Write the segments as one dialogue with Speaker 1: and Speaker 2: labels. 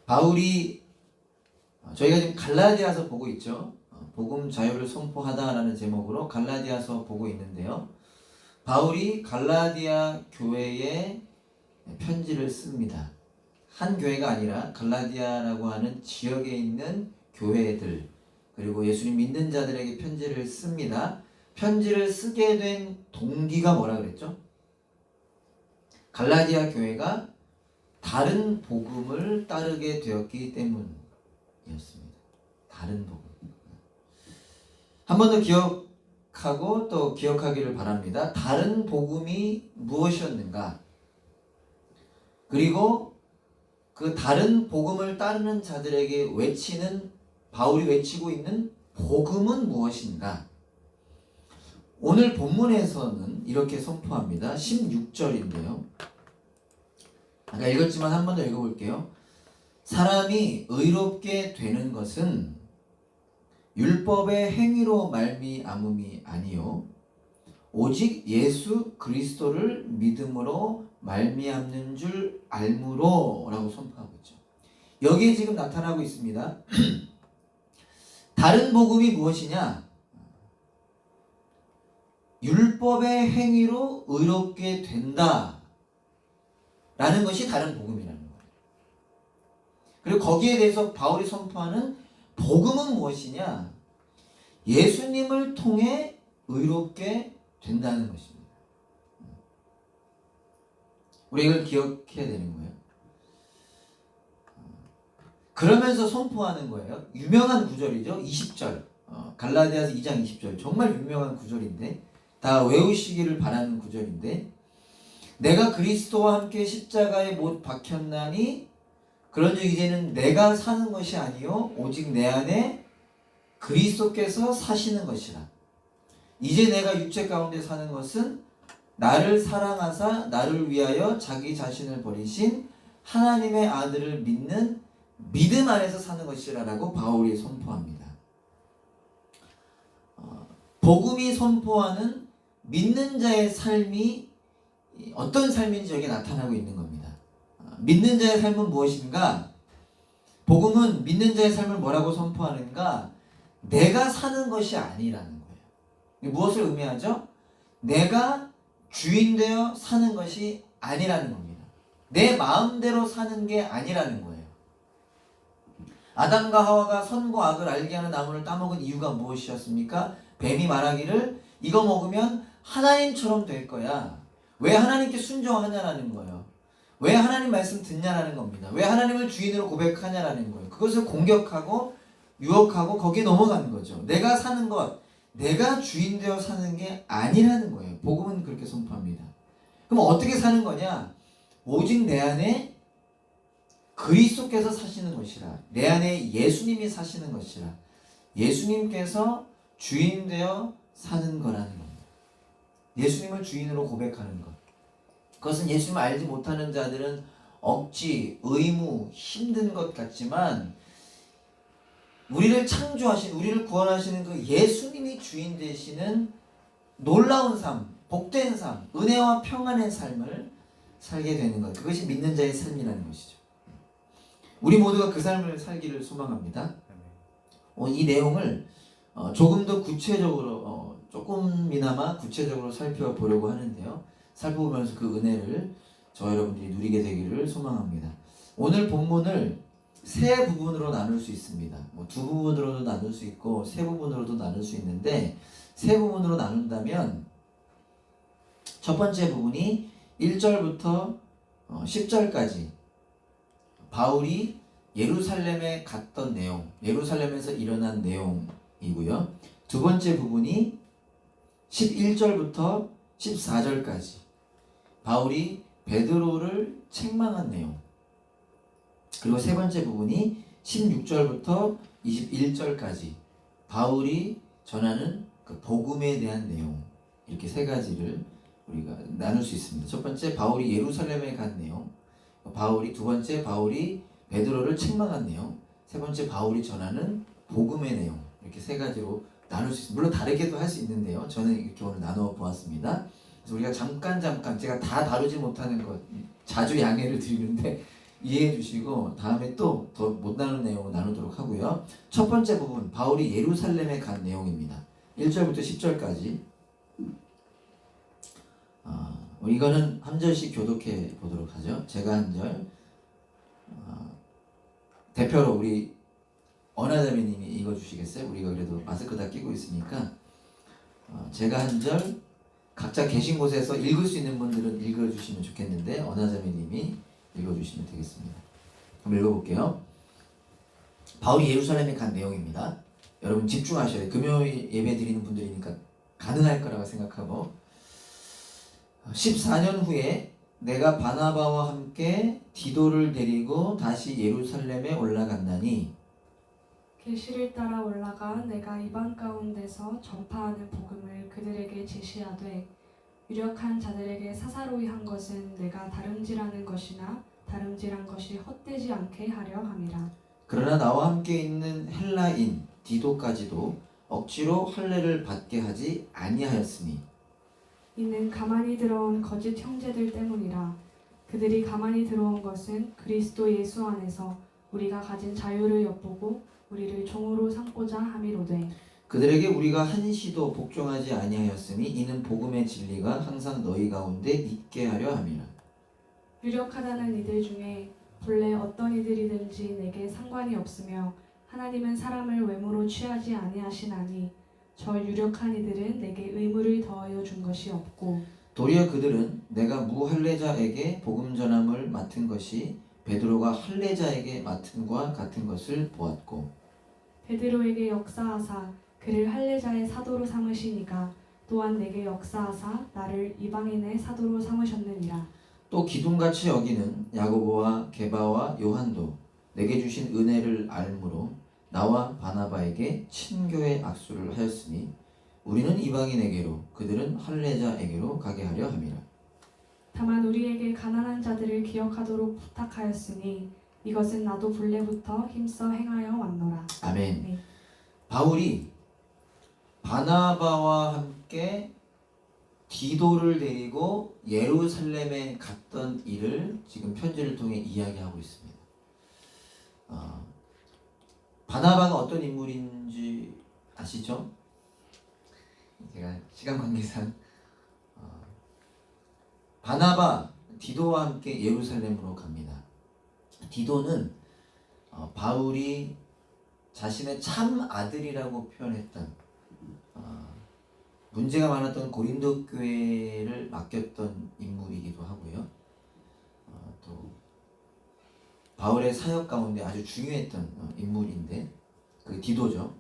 Speaker 1: 바울이 저희가 지금 갈라디아서 보고 있죠. 복음 자유를 선포하다라는 제목으로 갈라디아서 보고 있는데요. 바울이 갈라디아 교회에 편지를 씁니다. 한 교회가 아니라 갈라디아라고 하는 지역에 있는 교회들 그리고 예수님 믿는 자들에게 편지를 씁니다. 편지를 쓰게 된 동기가 뭐라 그랬죠? 갈라디아 교회가 다른 복음을 따르게 되었기 때문이었습니다. 다른 복음. 한 번 더 기억하고 또 기억하기를 바랍니다. 다른 복음이 무엇이었는가? 그리고 그 다른 복음을 따르는 자들에게 외치는 바울이 외치고 있는 복음은 무엇인가? 오늘 본문에서는 이렇게 선포합니다. 16절인데요. 아까 읽었지만 한 번 더 읽어볼게요. 사람이 의롭게 되는 것은 율법의 행위로 말미암음이 아니요 오직 예수 그리스도를 믿음으로 말미암는 줄 알므로 라고 선포하고 있죠. 여기에 지금 나타나고 있습니다. 다른 복음이 무엇이냐? 율법의 행위로 의롭게 된다 라는 것이 다른 복음이라는 거예요. 그리고 거기에 대해서 바울이 선포하는 복음은 무엇이냐? 예수님을 통해 의롭게 된다는 것입니다. 우리 이걸 기억해야 되는 거예요. 그러면서 선포하는 거예요. 유명한 구절이죠. 20절. 갈라디아서 2장 20절. 정말 유명한 구절인데 다 외우시기를 바라는 구절인데 내가 그리스도와 함께 십자가에 못 박혔나니 그런즉 이제는 내가 사는 것이 아니요 오직 내 안에 그리스도께서 사시는 것이라. 이제 내가 육체 가운데 사는 것은 나를 사랑하사 나를 위하여 자기 자신을 버리신 하나님의 아들을 믿는 믿음 안에서 사는 것이라라고 바울이 선포합니다. 복음이 선포하는 믿는 자의 삶이 어떤 삶인지 여기 나타나고 있는 겁니다. 믿는 자의 삶은 무엇인가? 복음은 믿는 자의 삶을 뭐라고 선포하는가? 내가 사는 것이 아니라는 거예요. 무엇을 의미하죠? 내가 주인 되어 사는 것이 아니라는 겁니다. 내 마음대로 사는 게 아니라는 거예요. 아담과 하와가 선과 악을 알게 하는 나무를 따먹은 이유가 무엇이었습니까? 뱀이 말하기를 이거 먹으면 하나님처럼 될 거야. 왜 하나님께 순종하냐라는 거예요. 왜 하나님 말씀 듣냐라는 겁니다. 왜 하나님을 주인으로 고백하냐라는 거예요. 그것을 공격하고 유혹하고 거기에 넘어가는 거죠. 내가 사는 것, 내가 주인 되어 사는 게 아니라는 거예요. 복음은 그렇게 선포합니다. 그럼 어떻게 사는 거냐? 오직 내 안에 그리스도께서 사시는 것이라. 내 안에 예수님이 사시는 것이라. 예수님께서 주인 되어 사는 거라는 겁니다. 예수님을 주인으로 고백하는 것. 그것은 예수님을 알지 못하는 자들은 억지, 의무, 힘든 것 같지만 우리를 창조하신, 우리를 구원하시는 그 예수님이 주인 되시는 놀라운 삶, 복된 삶, 은혜와 평안의 삶을 살게 되는 것. 그것이 믿는 자의 삶이라는 것이죠. 우리 모두가 그 삶을 살기를 소망합니다. 이 내용을 조금 더 구체적으로 조금이나마 구체적으로 살펴보려고 하는데요. 살펴보면서 그 은혜를 저와 여러분들이 누리게 되기를 소망합니다. 오늘 본문을 세 부분으로 나눌 수 있습니다. 두 부분으로도 나눌 수 있고 세 부분으로도 나눌 수 있는데 세 부분으로 나눈다면 첫 번째 부분이 1절부터 10절까지 바울이 예루살렘에 갔던 내용, 예루살렘에서 일어난 내용이고요. 두 번째 부분이 11절부터 14절까지 바울이 베드로를 책망한 내용. 그리고 세 번째 부분이 16절부터 21절까지 바울이 전하는 그 복음에 대한 내용. 이렇게 세 가지를 우리가 나눌 수 있습니다. 첫 번째, 바울이 예루살렘에 간 내용. 두 번째, 바울이 베드로를 책망한 내용. 세 번째, 바울이 전하는 복음의 내용. 이렇게 세 가지로 나눌 수 있습니다. 물론 다르게도 할 수 있는데요. 저는 이렇게 오늘 나누어 보았습니다. 그래서 우리가 잠깐 제가 다 다루지 못하는 것 자주 양해를 드리는데 이해해 주시고 다음에 또 더 못 나눈 내용을 나누도록 하고요. 첫 번째 부분, 바울이 예루살렘에 간 내용입니다. 1절부터 10절까지. 이거는 한 절씩 교독해 보도록 하죠. 제가 한 절, 대표로 우리 언하자매님이 읽어주시겠어요? 우리가 그래도 마스크 다 끼고 있으니까 제가 한 절, 각자 계신 곳에서 읽을 수 있는 분들은 읽어주시면 좋겠는데 언하자매님이 읽어주시면 되겠습니다. 한번 읽어볼게요. 바울이 예루살렘에 간 내용입니다. 여러분 집중하셔야 돼요. 금요일 예배 드리는 분들이니까 가능할 거라고 생각하고 14년 후에 내가 바나바와 함께 디도를 데리고 다시 예루살렘에 올라갔나니
Speaker 2: 계시를 따라 올라가 내가 이방 가운데서 전파하는 복음을 그들에게 제시하되 유력한 자들에게 사사로이 한 것은 내가 다름질하는 것이나 다름질한 것이 헛되지 않게 하려 함이라.
Speaker 1: 그러나 나와 함께 있는 헬라인 디도까지도 억지로 할례를 받게 하지 아니하였으니
Speaker 2: 이는 가만히 들어온 거짓 형제들 때문이라. 그들이 가만히 들어온 것은 그리스도 예수 안에서 우리가 가진 자유를 엿보고 우리를 종으로 삼고자 함이로되
Speaker 1: 그들에게 우리가 한시도 복종하지 아니하였으니 이는 복음의 진리가 항상 너희 가운데 있게 하려 함이라.
Speaker 2: 유력하다는 이들 중에 본래 어떤 이들이든지 내게 상관이 없으며 하나님은 사람을 외모로 취하지 아니하시나니 저 유력한 이들은 내게 의무를 더하여 준 것이 없고
Speaker 1: 도리어 그들은 내가 무할례자에게 복음 전함을 맡은 것이 베드로가 할례자에게 맡음과 같은 것을 보았고
Speaker 2: 베드로에게 역사하사 그를 할례자의 사도로 삼으시니가 또한 내게 역사하사 나를 이방인의 사도로 삼으셨느니라.
Speaker 1: 또 기둥같이 여기는 야고보와 게바와 요한도 내게 주신 은혜를 알므로 나와 바나바에게 친교의 악수를 하였으니 우리는 이방인에게로 그들은 할례자에게로 가게 하려 함이라.
Speaker 2: 다만 우리에게 가난한 자들을 기억하도록 부탁하였으니 이것은 나도 본래부터 힘써 행하여 왔노라.
Speaker 1: 아멘.
Speaker 2: 네.
Speaker 1: 바울이 바나바와 함께 디도를 데리고 예루살렘에 갔던 일을 지금 편지를 통해 이야기하고 있습니다. 바나바가 어떤 인물인지 아시죠? 제가 시간 관계상 바나바, 디도와 함께 예루살렘으로 갑니다. 디도는 바울이 자신의 참 아들이라고 표현했던 문제가 많았던 고린도 교회를 맡겼던 인물이기도 하고요. 또 바울의 사역 가운데 아주 중요했던 인물인데 그 디도죠.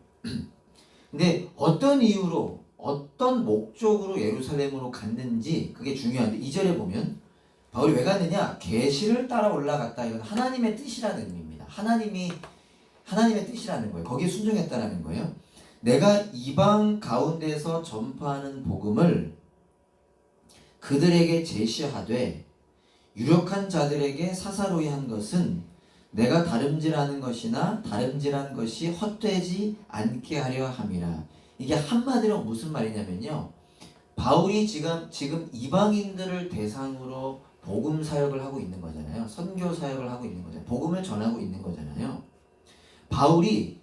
Speaker 1: 근데 어떤 이유로 어떤 목적으로 예루살렘으로 갔는지 그게 중요한데 2절에 보면 바울이 왜 갔느냐? 계시를 따라 올라갔다. 이건 하나님의 뜻이라는 의미입니다. 하나님의 뜻이라는 거예요. 거기에 순종했다라는 거예요. 내가 이방 가운데서 전파하는 복음을 그들에게 제시하되 유력한 자들에게 사사로이 한 것은 내가 다름질하는 것이나 다름질한 것이 헛되지 않게 하려 함이라. 이게 한마디로 무슨 말이냐면요. 바울이 지금 이방인들을 대상으로 복음 사역을 하고 있는 거잖아요. 선교 사역을 하고 있는 거잖아요. 복음을 전하고 있는 거잖아요. 바울이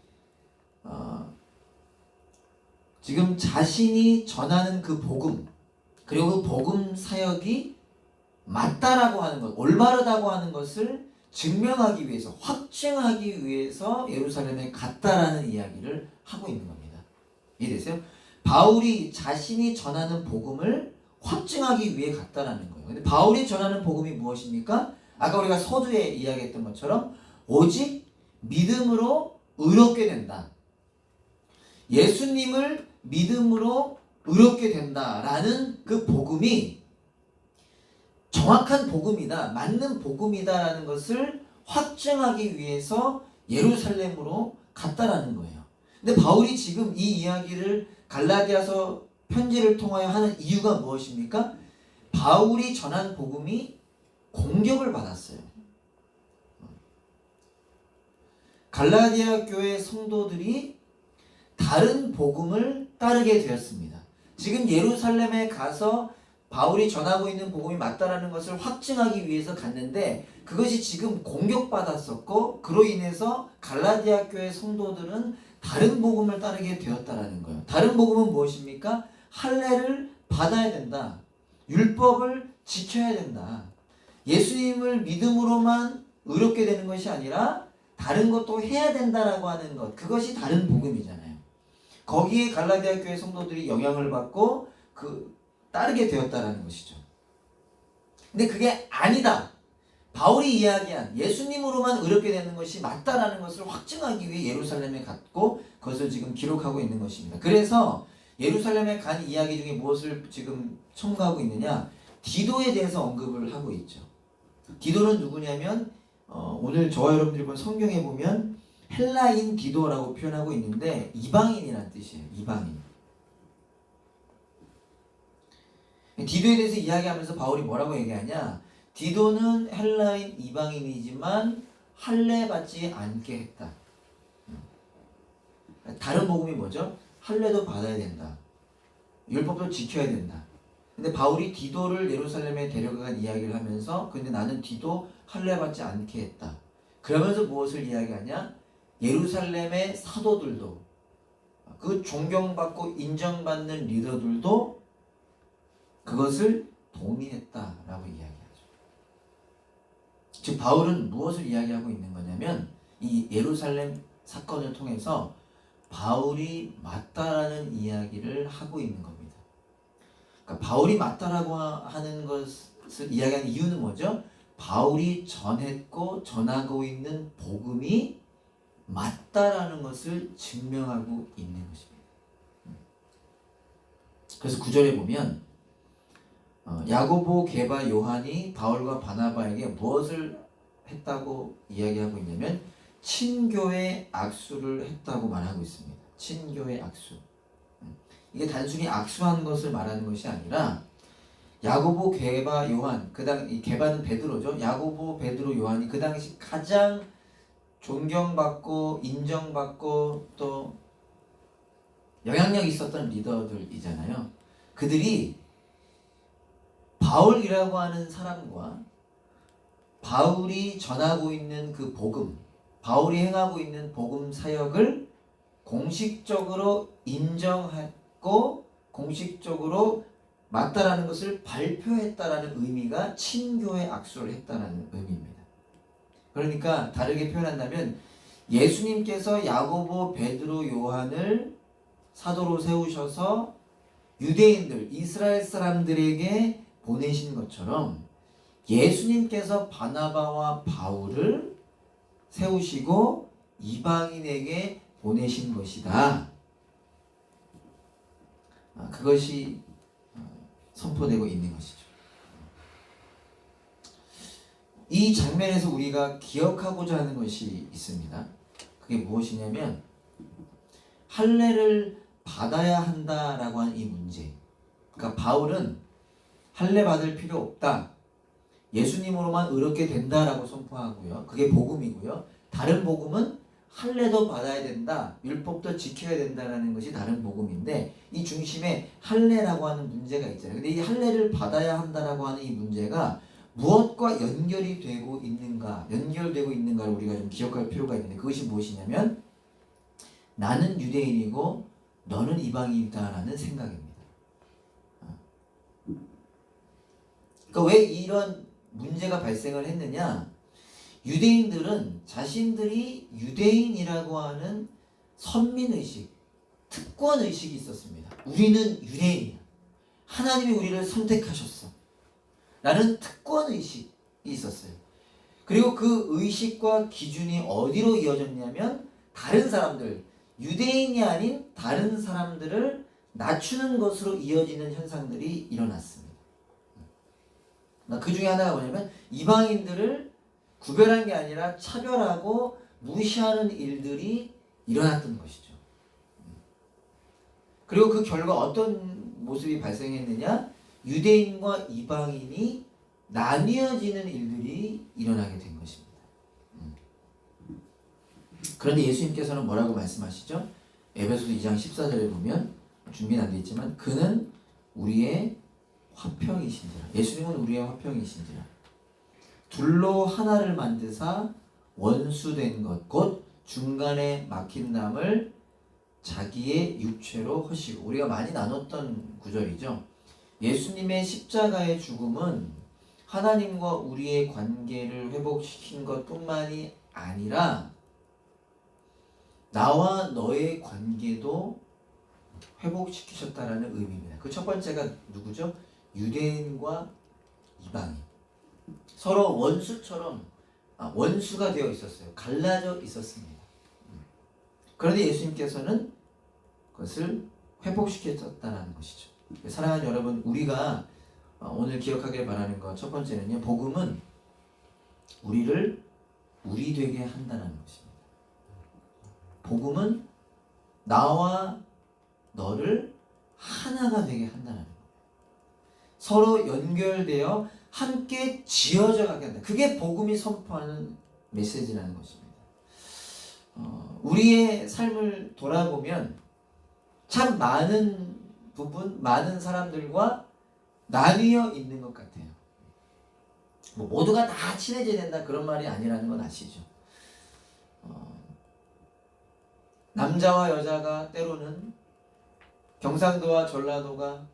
Speaker 1: 지금 자신이 전하는 그 복음, 그리고 그 복음 사역이 맞다라고 하는 것, 올바르다고 하는 것을 증명하기 위해서, 확증하기 위해서 예루살렘에 갔다라는 이야기를 하고 있는 겁니다. 이해되세요? 바울이 자신이 전하는 복음을 확증하기 위해 갔다라는 거예요. 근데 바울이 전하는 복음이 무엇입니까? 아까 우리가 서두에 이야기했던 것처럼 오직 믿음으로 의롭게 된다. 예수님을 믿음으로 의롭게 된다라는 그 복음이 정확한 복음이다, 맞는 복음이다라는 것을 확증하기 위해서 예루살렘으로 갔다라는 거예요. 근데 바울이 지금 이 이야기를 갈라디아서 편지를 통하여 하는 이유가 무엇입니까? 바울이 전한 복음이 공격을 받았어요. 갈라디아 교회 성도들이 다른 복음을 따르게 되었습니다. 지금 예루살렘에 가서 바울이 전하고 있는 복음이 맞다라는 것을 확증하기 위해서 갔는데 그것이 지금 공격받았었고 그로 인해서 갈라디아 교회 성도들은 다른 복음을 따르게 되었다라는 거예요. 다른 복음은 무엇입니까? 할례를 받아야 된다. 율법을 지켜야 된다. 예수님을 믿음으로만 의롭게 되는 것이 아니라 다른 것도 해야 된다라고 하는 것. 그것이 다른 복음이잖아요. 거기에 갈라디아 교회 성도들이 영향을 받고 따르게 되었다라는 것이죠. 근데 그게 아니다. 바울이 이야기한 예수님으로만 의롭게 되는 것이 맞다라는 것을 확증하기 위해 예루살렘에 갔고 그것을 지금 기록하고 있는 것입니다. 그래서 예루살렘에 간 이야기 중에 무엇을 지금 첨가하고 있느냐? 디도에 대해서 언급을 하고 있죠. 디도는 누구냐면 오늘 저와 여러분들이 본 성경에 보면 헬라인 디도라고 표현하고 있는데 이방인이라는 뜻이에요. 이방인. 디도에 대해서 이야기하면서 바울이 뭐라고 얘기하냐? 디도는 헬라인 이방인이지만 할례 받지 않게 했다. 다른 복음이 뭐죠? 할례도 받아야 된다. 율법도 지켜야 된다. 근데 바울이 디도를 예루살렘에 데려간 이야기를 하면서 근데 나는 디도 할례 받지 않게 했다. 그러면서 무엇을 이야기하냐? 예루살렘의 사도들도 그 존경받고 인정받는 리더들도 그것을 동의했다라고 이야기하죠. 즉 바울은 무엇을 이야기하고 있는 거냐면 이 예루살렘 사건을 통해서 바울이 맞다라는 이야기를 하고 있는 겁니다. 그러니까 바울이 맞다라고 하는 것을 이야기하는 이유는 뭐죠? 바울이 전했고 전하고 있는 복음이 맞다라는 것을 증명하고 있는 것입니다. 그래서 9절에 보면 야고보, 게바, 요한이 바울과 바나바에게 무엇을 했다고 이야기하고 있냐면 친교의 악수를 했다고 말하고 있습니다. 친교의 악수. 이게 단순히 악수한 것을 말하는 것이 아니라 야고보, 게바, 요한, 이 게바는 베드로죠. 야고보, 베드로, 요한이 그 당시 가장 존경받고 인정받고 또 영향력 있었던 리더들이잖아요. 그들이 바울이라고 하는 사람과 바울이 전하고 있는 그 복음, 바울이 행하고 있는 복음 사역을 공식적으로 인정했고 공식적으로 맞다라는 것을 발표했다라는 의미가 친교의 악수를 했다라는 의미입니다. 그러니까 다르게 표현한다면 예수님께서 야고보, 베드로, 요한을 사도로 세우셔서 유대인들, 이스라엘 사람들에게 보내신 것처럼 예수님께서 바나바와 바울을 세우시고 이방인에게 보내신 것이다. 그것이 선포되고 있는 것이죠. 이 장면에서 우리가 기억하고자 하는 것이 있습니다. 그게 무엇이냐면 할례를 받아야 한다라고 하는 이 문제. 그러니까 바울은 할례 받을 필요 없다. 예수님으로만 의롭게 된다라고 선포하고요. 그게 복음이고요. 다른 복음은 할례도 받아야 된다. 율법도 지켜야 된다라는 것이 다른 복음인데 이 중심에 할례라고 하는 문제가 있잖아요. 근데 이 할례를 받아야 한다라고 하는 이 문제가 무엇과 연결이 되고 있는가, 연결되고 있는가를 우리가 좀 기억할 필요가 있는데 그것이 무엇이냐면 나는 유대인이고 너는 이방인이다라는 생각입니다. 그러니까 왜 이런 문제가 발생을 했느냐? 유대인들은 자신들이 유대인이라고 하는 선민의식, 특권의식이 있었습니다. 우리는 유대인이야. 하나님이 우리를 선택하셨어. 라는 특권의식이 있었어요. 그리고 그 의식과 기준이 어디로 이어졌냐면 다른 사람들, 유대인이 아닌 다른 사람들을 낮추는 것으로 이어지는 현상들이 일어났습니다. 그 중에 하나가 뭐냐면 이방인들을 구별한 게 아니라 차별하고 무시하는 일들이 일어났던 것이죠. 그리고 그 결과 어떤 모습이 발생했느냐? 유대인과 이방인이 나뉘어지는 일들이 일어나게 된 것입니다. 그런데 예수님께서는 뭐라고 말씀하시죠? 에베소서 2장 14절에 보면 준비는 안 되어 있지만 그는 우리의 화평이신지라. 예수님은 우리의 화평이신지라. 둘로 하나를 만드사 원수된 것 곧 중간에 막힌 남을 자기의 육체로 허시고. 우리가 많이 나눴던 구절이죠. 예수님의 십자가의 죽음은 하나님과 우리의 관계를 회복시킨 것뿐만이 아니라 나와 너의 관계도 회복시키셨다라는 의미입니다. 그 첫 번째가 누구죠? 유대인과 이방인. 서로 원수처럼 원수가 되어 있었어요. 갈라져 있었습니다. 그런데 예수님께서는 그것을 회복시켰다는 것이죠. 사랑하는 여러분, 우리가 오늘 기억하길 바라는 것 첫 번째는요, 복음은 우리를 우리 되게 한다는 것입니다. 복음은 나와 너를 하나가 되게 한다는 거예요. 서로 연결되어 함께 지어져 가게 한다. 그게 복음이 선포하는 메시지라는 것입니다. 우리의 삶을 돌아보면 참 많은 부분, 많은 사람들과 나뉘어 있는 것 같아요. 뭐 모두가 다 친해져야 된다 그런 말이 아니라는 건 아시죠? 남자와 여자가 때로는 경상도와 전라도가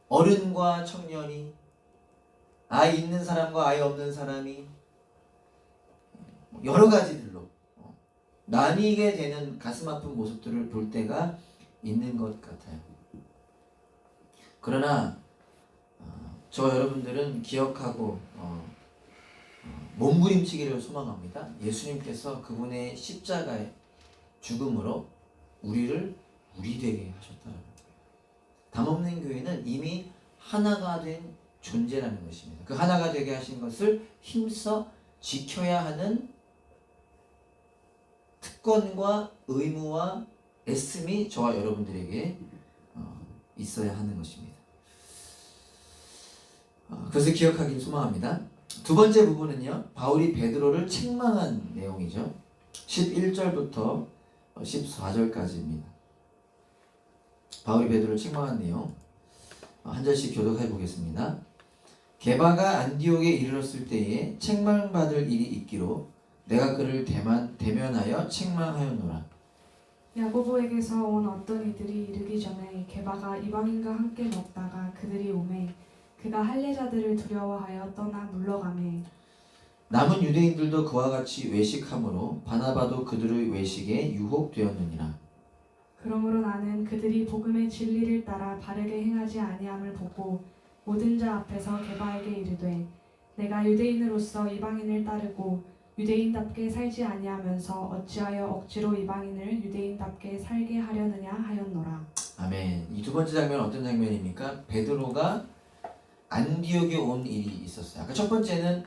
Speaker 1: 어른과 청년이 아이 있는 사람과 아이 없는 사람이 여러 가지들로 나뉘게 되는 가슴 아픈 모습들을 볼 때가 있는 것 같아요. 그러나 저 여러분들은 기억하고 몸부림치기를 소망합니다. 예수님께서 그분의 십자가의 죽음으로 우리를 우리 되게 하셨다는 거예요. 담없는 교회는 이미 하나가 된 존재라는 것입니다. 그 하나가 되게 하신 것을 힘써 지켜야 하는 특권과 의무와 애씀이 저와 여러분들에게 있어야 하는 것입니다. 그것을 기억하길 소망합니다. 두 번째 부분은요, 바울이 베드로를 책망한 내용이죠. 11절부터 14절까지입니다. 바울이 베드로를 책망한 내용 한 절씩 교독해 보겠습니다. 게바가 안디옥에 이르렀을 때에 책망받을 일이 있기로 내가 그를 대면하여 책망하였노라.
Speaker 2: 야고보에게서 온 어떤 이들이 이르기 전에 게바가 이방인과 함께 먹다가 그들이 오매 그가 할례자들을 두려워하여 떠나 물러가매
Speaker 1: 남은 유대인들도 그와 같이 외식함으로 바나바도 그들의 외식에 유혹되었느니라.
Speaker 2: 그러므로 나는 그들이 복음의 진리를 따라 바르게 행하지 아니함을 보고 모든 자 앞에서 게바에게 이르되 내가 유대인으로서 이방인을 따르고 유대인답게 살지 아니하면서 어찌하여 억지로 이방인을 유대인답게 살게 하려느냐 하였노라.
Speaker 1: 아멘. 이 두 번째 장면은 어떤 장면입니까? 베드로가 안디옥에 온 일이 있었어요. 아까 첫 번째는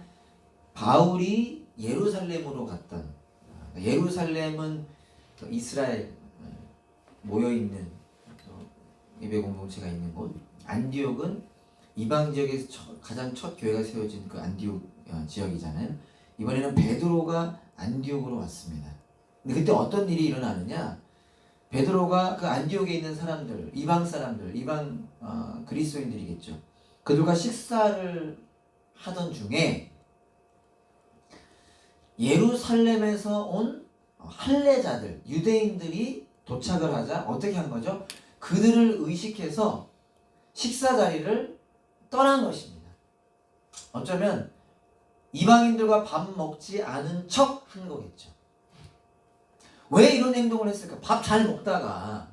Speaker 1: 바울이 예루살렘으로 갔던, 예루살렘은 이스라엘 모여있는 예배 공동체가 있는 곳, 안디옥은 이방 지역에서 가장 첫 교회가 세워진 그 안디옥 지역이잖아요. 이번에는 베드로가 안디옥으로 왔습니다. 근데 그때 어떤 일이 일어나느냐? 베드로가 그 안디옥에 있는 사람들, 이방 사람들, 이방 그리스도인들이겠죠. 그들과 식사를 하던 중에 예루살렘에서 온 할례자들, 유대인들이 도착을 하자 어떻게 한 거죠? 그들을 의식해서 식사 자리를 떠난 것입니다. 어쩌면 이방인들과 밥 먹지 않은 척 한 거겠죠. 왜 이런 행동을 했을까? 밥 잘 먹다가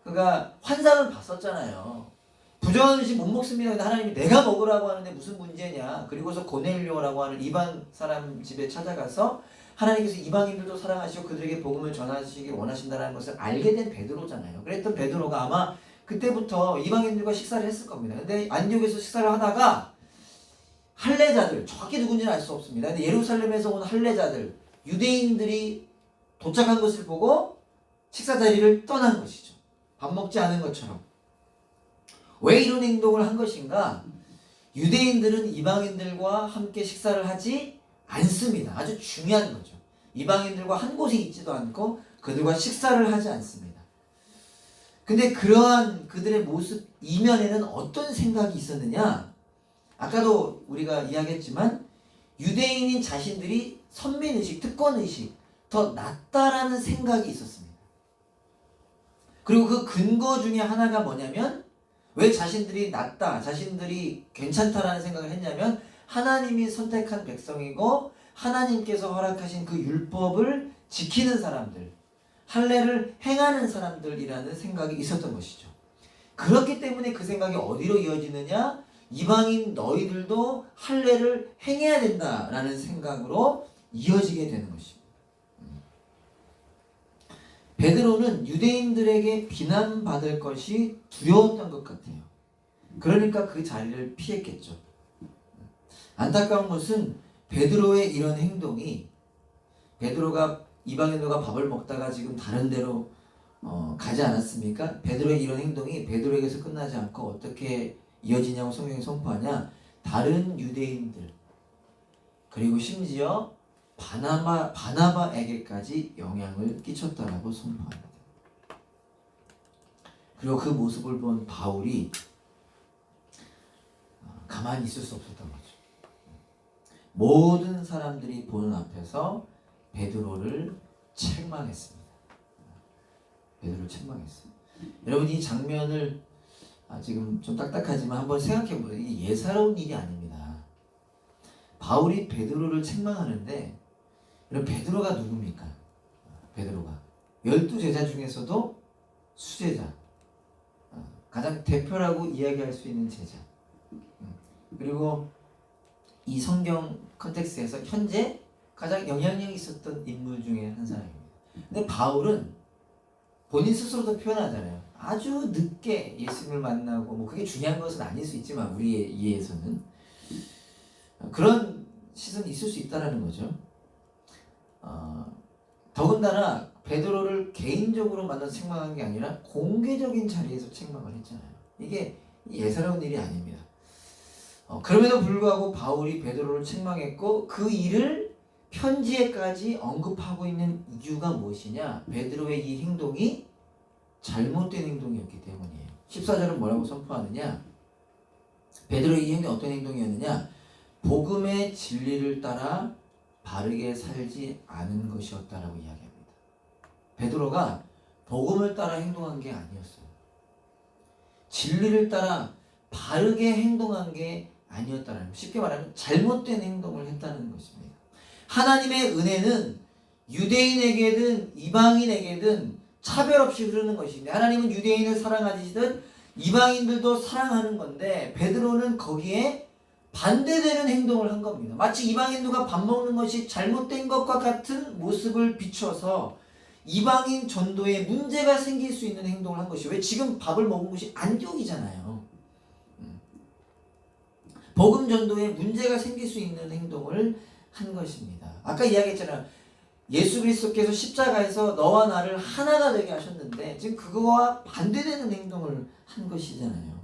Speaker 1: 그가 환상을 봤었잖아요. 부정한 음식 못 먹습니다. 근데 하나님이 내가 먹으라고 하는데 무슨 문제냐. 그리고서 고넬료라고 하는 이방 사람 집에 찾아가서 하나님께서 이방인들도 사랑하시고 그들에게 복음을 전하시길 원하신다는 것을 알게 된 베드로잖아요. 그랬던 베드로가 아마 그때부터 이방인들과 식사를 했을 겁니다. 근데 안디옥에서 식사를 하다가 할례자들, 정확히 누군지는 알 수 없습니다. 근데 예루살렘에서 온 할례자들, 유대인들이 도착한 것을 보고 식사 자리를 떠난 것이죠. 밥 먹지 않은 것처럼. 왜 이런 행동을 한 것인가? 유대인들은 이방인들과 함께 식사를 하지 않습니다. 아주 중요한 거죠. 이방인들과 한 곳에 있지도 않고 그들과 식사를 하지 않습니다. 근데 그러한 그들의 모습 이면에는 어떤 생각이 있었느냐? 아까도 우리가 이야기했지만 유대인인 자신들이 선민의식, 특권의식, 더 낫다라는 생각이 있었습니다. 그리고 그 근거 중에 하나가 뭐냐면 왜 자신들이 낫다, 자신들이 괜찮다라는 생각을 했냐면 하나님이 선택한 백성이고 하나님께서 허락하신 그 율법을 지키는 사람들, 할례를 행하는 사람들이라는 생각이 있었던 것이죠. 그렇기 때문에 그 생각이 어디로 이어지느냐? 이방인 너희들도 할례를 행해야 된다라는 생각으로 이어지게 되는 것입니다. 베드로는 유대인들에게 비난받을 것이 두려웠던 것 같아요. 그러니까 그 자리를 피했겠죠. 안타까운 것은 베드로의 이런 행동이 베드로가 이방인들과 밥을 먹다가 지금 다른 데로 가지 않았습니까? 베드로의 이런 행동이 베드로에게서 끝나지 않고 어떻게 이어지냐고 성경이 선포하냐? 다른 유대인들 그리고 심지어 바나바에게까지 영향을 끼쳤다라고 선포합니다. 그리고 그 모습을 본 바울이 가만히 있을 수 없었던 거죠. 모든 사람들이 보는 앞에서 베드로를 책망했습니다. 베드로를 책망했어요. 여러분 이 장면을 지금 좀 딱딱하지만 한번 생각해 보세요. 이게 예사로운 일이 아닙니다. 바울이 베드로를 책망하는데 여러분 베드로가 누굽니까? 베드로가 12제자 중에서도 수제자, 가장 대표라고 이야기할 수 있는 제자. 그리고 이 성경 컨텍스트에서 현재 가장 영향력이 있었던 인물 중에 한 사람입니다. 근데 바울은 본인 스스로도 표현하잖아요. 아주 늦게 예수님을 만나고 뭐 그게 중요한 것은 아닐 수 있지만 우리의 이해에서는 그런 시선이 있을 수 있다는 거죠. 더군다나 베드로를 개인적으로 만나서 책망한 게 아니라 공개적인 자리에서 책망을 했잖아요. 이게 예사로운 일이 아닙니다. 그럼에도 불구하고 바울이 베드로를 책망했고 그 일을 편지에까지 언급하고 있는 이유가 무엇이냐? 베드로의 이 행동이 잘못된 행동이었기 때문이에요. 14절은 뭐라고 선포하느냐? 베드로의 이 행동이 어떤 행동이었느냐? 복음의 진리를 따라 바르게 살지 않은 것이었다라고 이야기합니다. 베드로가 복음을 따라 행동한 게 아니었어요. 진리를 따라 바르게 행동한 게 아니었다는 거예요. 쉽게 말하면 잘못된 행동을 했다는 것입니다. 하나님의 은혜는 유대인에게든 이방인에게든 차별 없이 흐르는 것인데 하나님은 유대인을 사랑하시듯 이방인들도 사랑하는 건데 베드로는 거기에 반대되는 행동을 한 겁니다. 마치 이방인들과 밥 먹는 것이 잘못된 것과 같은 모습을 비춰서 이방인 전도에 문제가 생길 수 있는 행동을 한 것이에요. 왜? 지금 밥을 먹은 곳이 안디옥이잖아요. 복음 전도에 문제가 생길 수 있는 행동을 한 것입니다. 아까 이야기했잖아요. 예수 그리스도께서 십자가에서 너와 나를 하나가 되게 하셨는데 지금 그거와 반대되는 행동을 한 것이잖아요.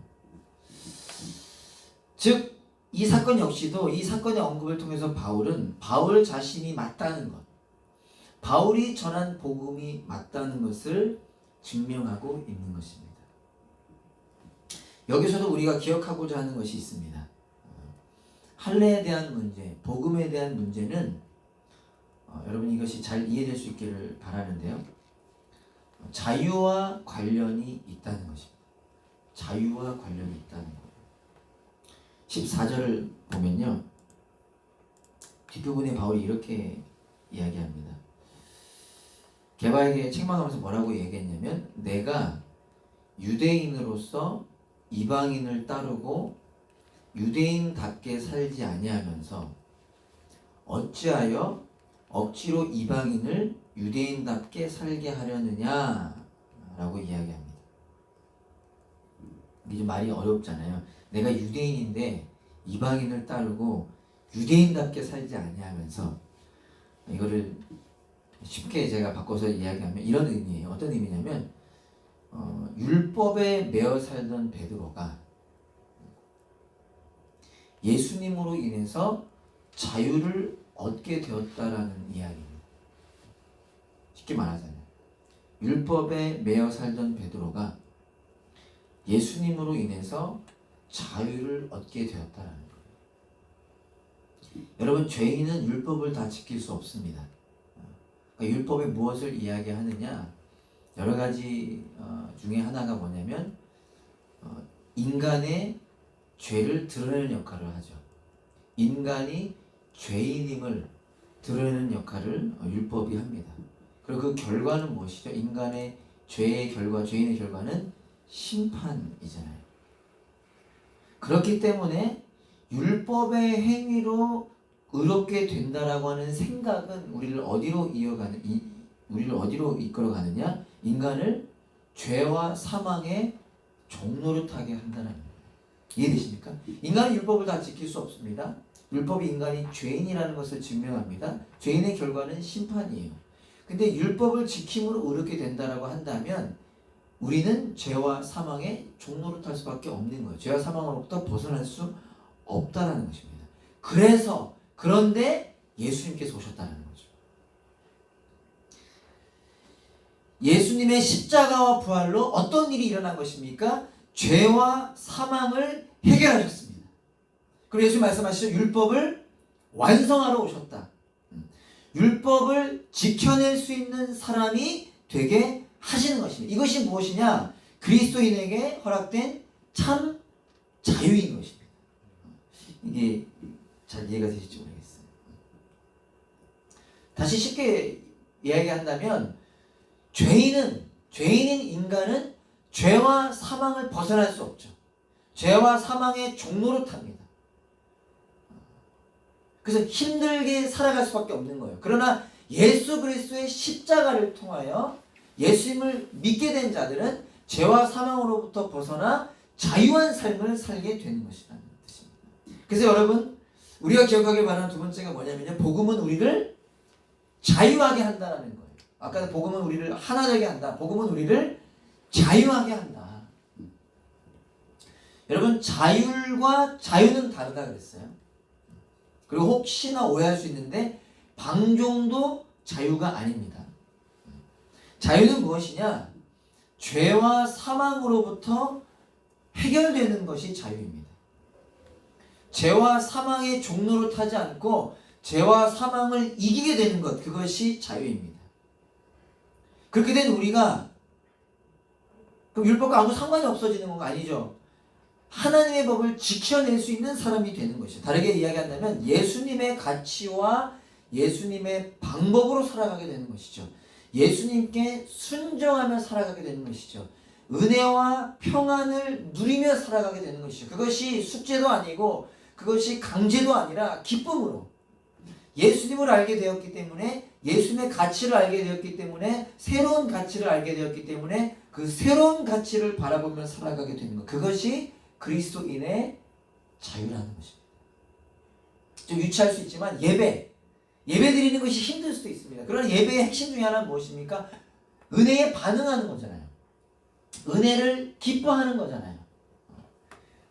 Speaker 1: 즉 이 사건 역시도 이 사건의 언급을 통해서 바울은 바울 자신이 맞다는 것, 바울이 전한 복음이 맞다는 것을 증명하고 있는 것입니다. 여기서도 우리가 기억하고자 하는 것이 있습니다. 할례에 대한 문제, 복음에 대한 문제는 여러분 이것이 잘 이해될 수 있기를 바라는데요. 자유와 관련이 있다는 것입니다. 자유와 관련이 있다는 거예요. 14절을 보면요. 뒷부분에 바울이 이렇게 이야기합니다. 게바에게 책망하면서 뭐라고 얘기했냐면 내가 유대인으로서 이방인을 따르고 유대인답게 살지 아니하면서 어찌하여 억지로 이방인을 유대인답게 살게 하려느냐 라고 이야기합니다. 이게 좀 말이 어렵잖아요. 내가 유대인인데 이방인을 따르고 유대인답게 살지 아니하면서 이거를 쉽게 제가 바꿔서 이야기하면 이런 의미예요. 어떤 의미냐면 율법에 매어 살던 베드로가 예수님으로 인해서 자유를 얻게 되었다라는 이야기입니다. 쉽게 말하자면 율법에 매어 살던 베드로가 예수님으로 인해서 자유를 얻게 되었다는 거예요. 여러분, 죄인은 율법을 다 지킬 수 없습니다. 그러니까 율법에 무엇을 이야기하느냐? 여러 가지 중에 하나가 뭐냐면 인간의 죄를 드러내는 역할을 하죠. 인간이 죄인임을 드러내는 역할을 율법이 합니다. 그리고 그 결과는 무엇이죠? 인간의 죄의 결과, 죄인의 결과는 심판이잖아요. 그렇기 때문에 율법의 행위로 의롭게 된다라고 하는 생각은 우리를 어디로 이끌어가느냐? 인간을 죄와 사망의 종노릇하게 한다는 거예요. 이해되십니까? 인간은 율법을 다 지킬 수 없습니다. 율법이 인간이 죄인이라는 것을 증명합니다. 죄인의 결과는 심판이에요. 근데 율법을 지킴으로 의롭게 된다라고 한다면 우리는 죄와 사망의 종노릇할 수밖에 없는 거예요. 죄와 사망으로부터 벗어날 수 없다라는 것입니다. 그런데 예수님께서 오셨다는 거죠. 예수님의 십자가와 부활로 어떤 일이 일어난 것입니까? 죄와 사망을 해결하셨습니다. 그리고 예수님 말씀하시죠. 율법을 완성하러 오셨다. 율법을 지켜낼 수 있는 사람이 되게 하시는 것입니다. 이것이 무엇이냐? 그리스도인에게 허락된 참 자유인 것입니다. 이게 잘 이해가 되실지 모르겠어요. 다시 쉽게 이야기한다면 죄인인 인간은 죄와 사망을 벗어날 수 없죠. 죄와 사망의 종노릇합니다. 그래서 힘들게 살아갈 수밖에 없는 거예요. 그러나 예수 그리스도의 십자가를 통하여 예수님을 믿게 된 자들은 죄와 사망으로부터 벗어나 자유한 삶을 살게 되는 것이라는 뜻입니다. 그래서 여러분, 우리가 기억하길 바라는 두 번째가 뭐냐면요, 복음은 우리를 자유하게 한다는 거예요. 아까 복음은 우리를 하나되게 한다. 복음은 우리를 자유하게 한다. 여러분, 자율과 자유는 다르다 그랬어요. 그리고 혹시나 오해할 수 있는데 방종도 자유가 아닙니다. 자유는 무엇이냐? 죄와 사망으로부터 해결되는 것이 자유입니다. 죄와 사망의 종로를 타지 않고 죄와 사망을 이기게 되는 것, 그것이 자유입니다. 그렇게 된 우리가 그럼 율법과 아무 상관이 없어지는 건 아니죠. 하나님의 법을 지켜낼 수 있는 사람이 되는 것이죠. 다르게 이야기한다면 예수님의 가치와 예수님의 방법으로 살아가게 되는 것이죠. 예수님께 순종하며 살아가게 되는 것이죠. 은혜와 평안을 누리며 살아가게 되는 것이죠. 그것이 숙제도 아니고 그것이 강제도 아니라 기쁨으로 예수님을 알게 되었기 때문에, 예수님의 가치를 알게 되었기 때문에, 새로운 가치를 알게 되었기 때문에 그 새로운 가치를 바라보며 살아가게 되는 것, 그것이 그리스도인의 자유라는 것입니다. 좀 유치할 수 있지만 예배 드리는 것이 힘들 수도 있습니다. 그러나 예배의 핵심 중에 하나는 무엇입니까? 은혜에 반응하는 거잖아요. 은혜를 기뻐하는 거잖아요.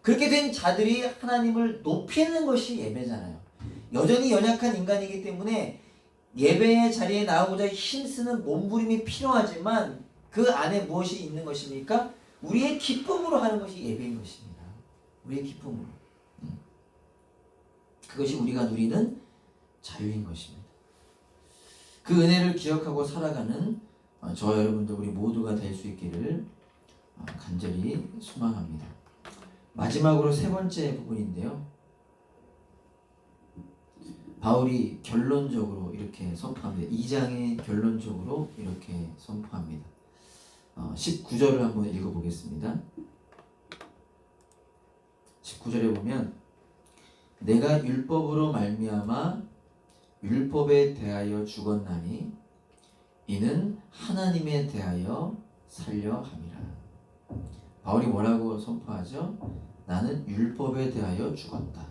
Speaker 1: 그렇게 된 자들이 하나님을 높이는 것이 예배잖아요. 여전히 연약한 인간이기 때문에 예배의 자리에 나오고자 힘쓰는 몸부림이 필요하지만 그 안에 무엇이 있는 것입니까? 우리의 기쁨으로 하는 것이 예배인 것입니다. 우리의 기쁨으로. 그것이 우리가 누리는 자유인 것입니다. 그 은혜를 기억하고 살아가는 저와 여러분들 우리 모두가 될 수 있기를 간절히 소망합니다. 마지막으로 세 번째 부분인데요. 바울이 결론적으로 이렇게 선포합니다. 2장에 결론적으로 이렇게 선포합니다. 19절을 한번 읽어보겠습니다. 19절에 보면 내가 율법으로 말미암아 율법에 대하여 죽었나니 이는 하나님에 대하여 살려 함이라. 바울이 뭐라고 선포하죠? 나는 율법에 대하여 죽었다.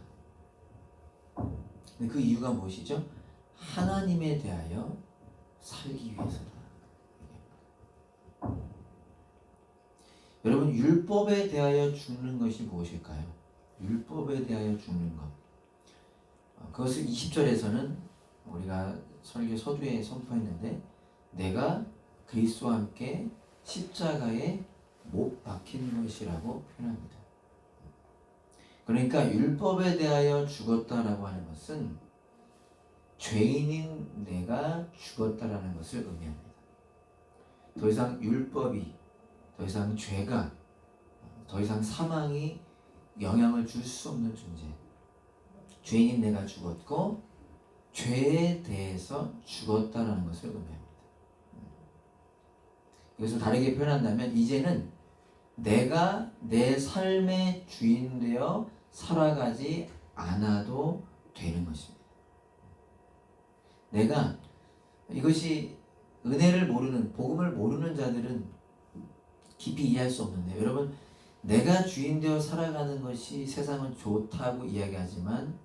Speaker 1: 근데 그 이유가 무엇이죠? 하나님에 대하여 살기 위해서다. 여러분, 율법에 대하여 죽는 것이 무엇일까요? 율법에 대하여 죽는 것. 그것을 20절에서는 우리가 설교 서두에 선포했는데 내가 그리스도와 함께 십자가에 못 박힌 것이라고 표현합니다. 그러니까 율법에 대하여 죽었다라고 하는 것은 죄인인 내가 죽었다라는 것을 의미합니다. 더 이상 율법이, 더 이상 죄가, 더 이상 사망이 영향을 줄 수 없는 존재. 죄인인 내가 죽었고 죄에 대해서 죽었다라는 것을 의미합니다. 이것을 다르게 표현한다면 이제는 내가 내 삶의 주인 되어 살아가지 않아도 되는 것입니다. 내가 이것이 은혜를 모르는, 복음을 모르는 자들은 깊이 이해할 수 없는데, 여러분, 내가 주인 되어 살아가는 것이 세상은 좋다고 이야기하지만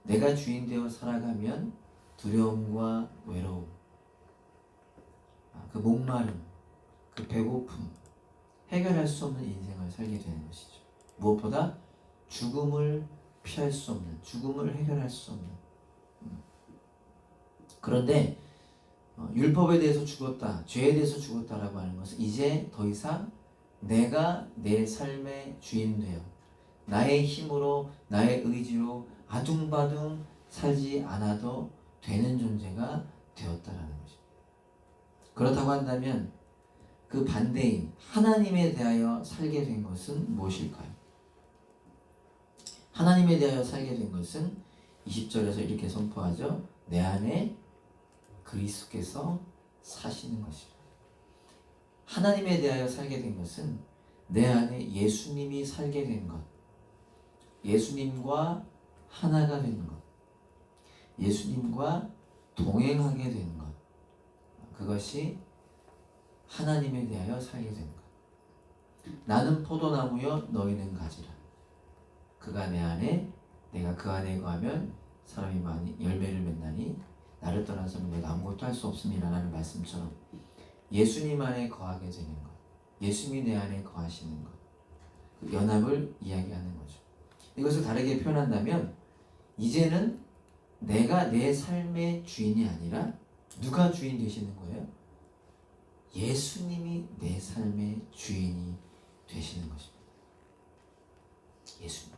Speaker 1: 내가 주인 되어 살아가면 두려움과 외로움, 그 목마름, 그 배고픔, 해결할 수 없는 인생을 살게 되는 것이죠. 무엇보다 죽음을 피할 수 없는, 죽음을 해결할 수 없는. 그런데 율법에 대해서 죽었다, 죄에 대해서 죽었다라고 하는 것은 이제 더 이상 내가 내 삶의 주인 되어 나의 힘으로, 나의 의지로 아둥바둥 살지 않아도 되는 존재가 되었다라는 것입니다. 그렇다고 한다면 그 반대인 하나님에 대하여 살게 된 것은 무엇일까요? 하나님에 대하여 살게 된 것은 20절에서 이렇게 선포하죠. 내 안에 그리스도께서 사시는 것이라. 하나님에 대하여 살게 된 것은 내 안에 예수님이 살게 된 것, 예수님과 하나가 된 것, 예수님과 동행하게 된 것, 그것이 하나님에 대하여 살게 된 것. 나는 포도나무여 너희는 가지라. 그가 내 안에, 내가 그 안에 거하면 사람이 많이 열매를 맺나니 나를 떠나서는 내가 아무것도 할 수 없습니다 라는 말씀처럼 예수님 안에 거하게 되는 것, 예수님이 내 안에 거하시는 것, 그 연합을 이야기하는 거죠. 이것을 다르게 표현한다면 이제는 내가 내 삶의 주인이 아니라 누가 주인 되시는 거예요? 예수님이 내 삶의 주인이 되시는 것입니다. 예수님.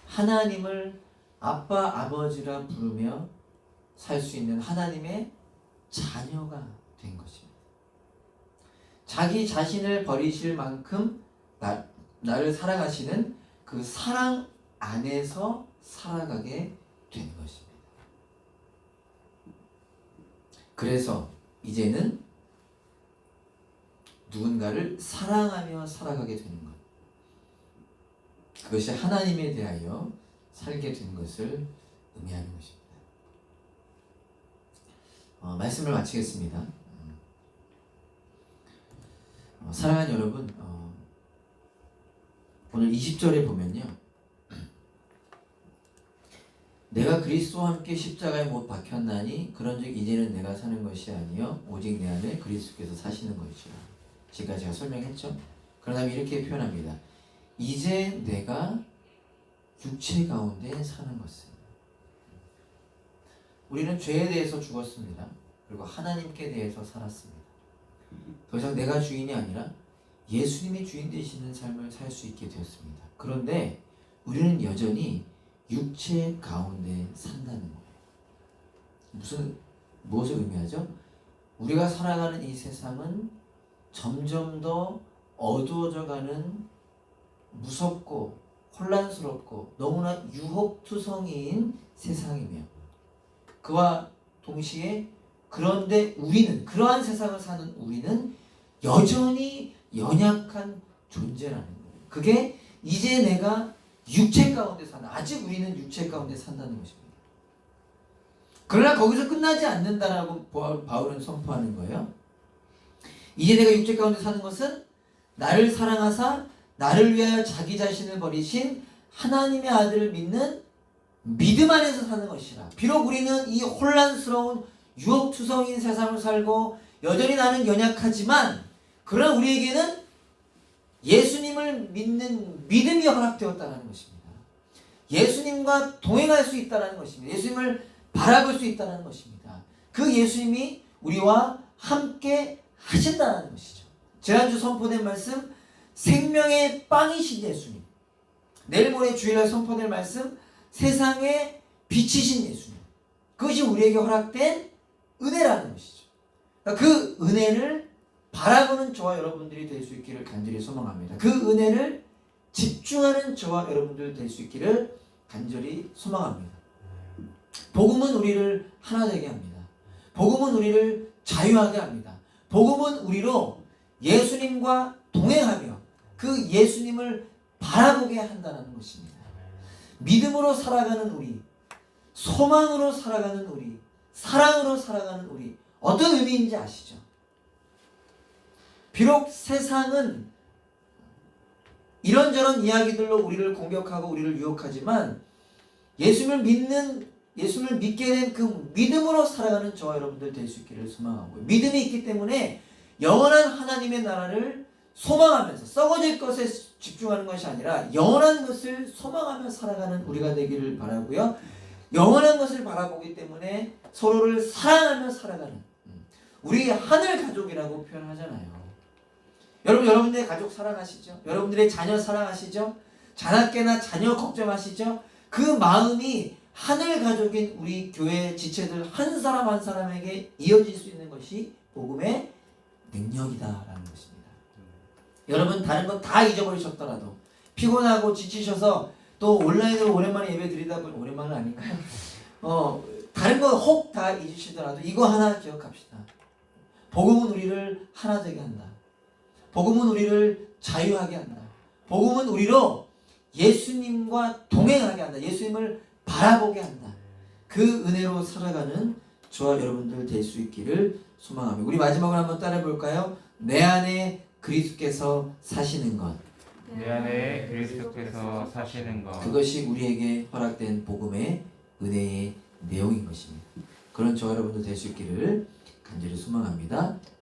Speaker 1: 하나님을 아빠, 아버지라 부르며 살 수 있는 하나님의 자녀가 된 것입니다. 자기 자신을 버리실 만큼 나를 사랑하시는 그 사랑 안에서 살아가게 된 것입니다. 그래서 이제는 누군가를 사랑하며 살아가게 되는 것, 그것이 하나님에 대하여 살게 된 것을 의미하는 것입니다. 말씀을 마치겠습니다. 사랑하는 여러분, 오늘 20절에 보면요, 내가 그리스도와 함께 십자가에 못 박혔나니 그런즉 이제는 내가 사는 것이 아니요 오직 내 안에 그리스도께서 사시는 것이라. 지금까지 제가 설명했죠. 그러다 이렇게 표현합니다. 이제 내가 육체 가운데 사는 것은, 우리는 죄에 대해서 죽었습니다. 그리고 하나님께 대해서 살았습니다. 더 이상 내가 주인이 아니라 예수님이 주인 되시는 삶을 살 수 있게 되었습니다. 그런데 우리는 여전히 육체 가운데 산다는 거예요. 무엇을 의미하죠? 우리가 살아가는 이 세상은 점점 더 어두워져가는 무섭고 혼란스럽고 너무나 유혹투성이인 세상이며, 그와 동시에 그런데 우리는, 그러한 세상을 사는 우리는 여전히 연약한 존재라는 거예요. 그게 이제 내가 육체 가운데 사는, 아직 우리는 육체 가운데 산다는 것입니다. 그러나 거기서 끝나지 않는다라고 바울은 선포하는 거예요. 이제 내가 육체 가운데 사는 것은 나를 사랑하사 나를 위하여 자기 자신을 버리신 하나님의 아들을 믿는 믿음 안에서 사는 것이라. 비록 우리는 이 혼란스러운 유혹투성인 세상을 살고 여전히 나는 연약하지만, 그러나 우리에게는 예수님을 믿는 믿음이 허락되었다는 것입니다. 예수님과 동행할 수 있다는 것입니다. 예수님을 바라볼 수 있다는 것입니다. 그 예수님이 우리와 함께 하신다는 것이죠. 지난주 선포된 말씀 생명의 빵이신 예수님. 내일 모레 주일날 선포될 말씀 세상의 빛이신 예수님. 그것이 우리에게 허락된 은혜라는 것이죠. 그러니까 그 은혜를 바라보는 저와 여러분들이 될 수 있기를 간절히 소망합니다. 그 은혜를 집중하는 저와 여러분들 될 수 있기를 간절히 소망합니다. 복음은 우리를 하나 되게 합니다. 복음은 우리를 자유하게 합니다. 복음은 우리로 예수님과 동행하며 그 예수님을 바라보게 한다는 것입니다. 믿음으로 살아가는 우리, 소망으로 살아가는 우리, 사랑으로 살아가는 우리, 어떤 의미인지 아시죠? 비록 세상은 이런저런 이야기들로 우리를 공격하고 우리를 유혹하지만 예수님을 믿게 된 그 믿음으로 살아가는 저와 여러분들 될 수 있기를 소망하고요. 믿음이 있기 때문에 영원한 하나님의 나라를 소망하면서 썩어질 것에 집중하는 것이 아니라 영원한 것을 소망하며 살아가는 우리가 되기를 바라고요. 영원한 것을 바라보기 때문에 서로를 사랑하며 살아가는 우리 하늘 가족이라고 표현하잖아요. 여러분, 여러분들의 가족 사랑하시죠? 여러분들의 자녀 사랑하시죠? 자나깨나 자녀 걱정하시죠? 그 마음이 하늘 가족인 우리 교회 지체들 한 사람 한 사람에게 이어질 수 있는 것이 복음의 능력이다라는 것입니다. 여러분, 다른 건 다 잊어버리셨더라도 피곤하고 지치셔서 또 온라인으로 오랜만에 예배 드리다 보니 오랜만은 아닌가요? 다른 거 혹 다 잊으시더라도 이거 하나 기억합시다. 복음은 우리를 하나 되게 한다. 복음은 우리를 자유하게 한다. 복음은 우리로 예수님과 동행하게 한다. 예수님을 바라보게 한다. 그 은혜로 살아가는 저와 여러분들 될 수 있기를 소망하며 우리 마지막으로 한번 따라해 볼까요? 내 안에 그리스도께서 사시는 것.
Speaker 3: 내 안에 그리스도께서 사시는 것.
Speaker 1: 그것이 우리에게 허락된 복음의 은혜의 내용인 것입니다. 그런 저와 여러분들 될 수 있기를 간절히 소망합니다.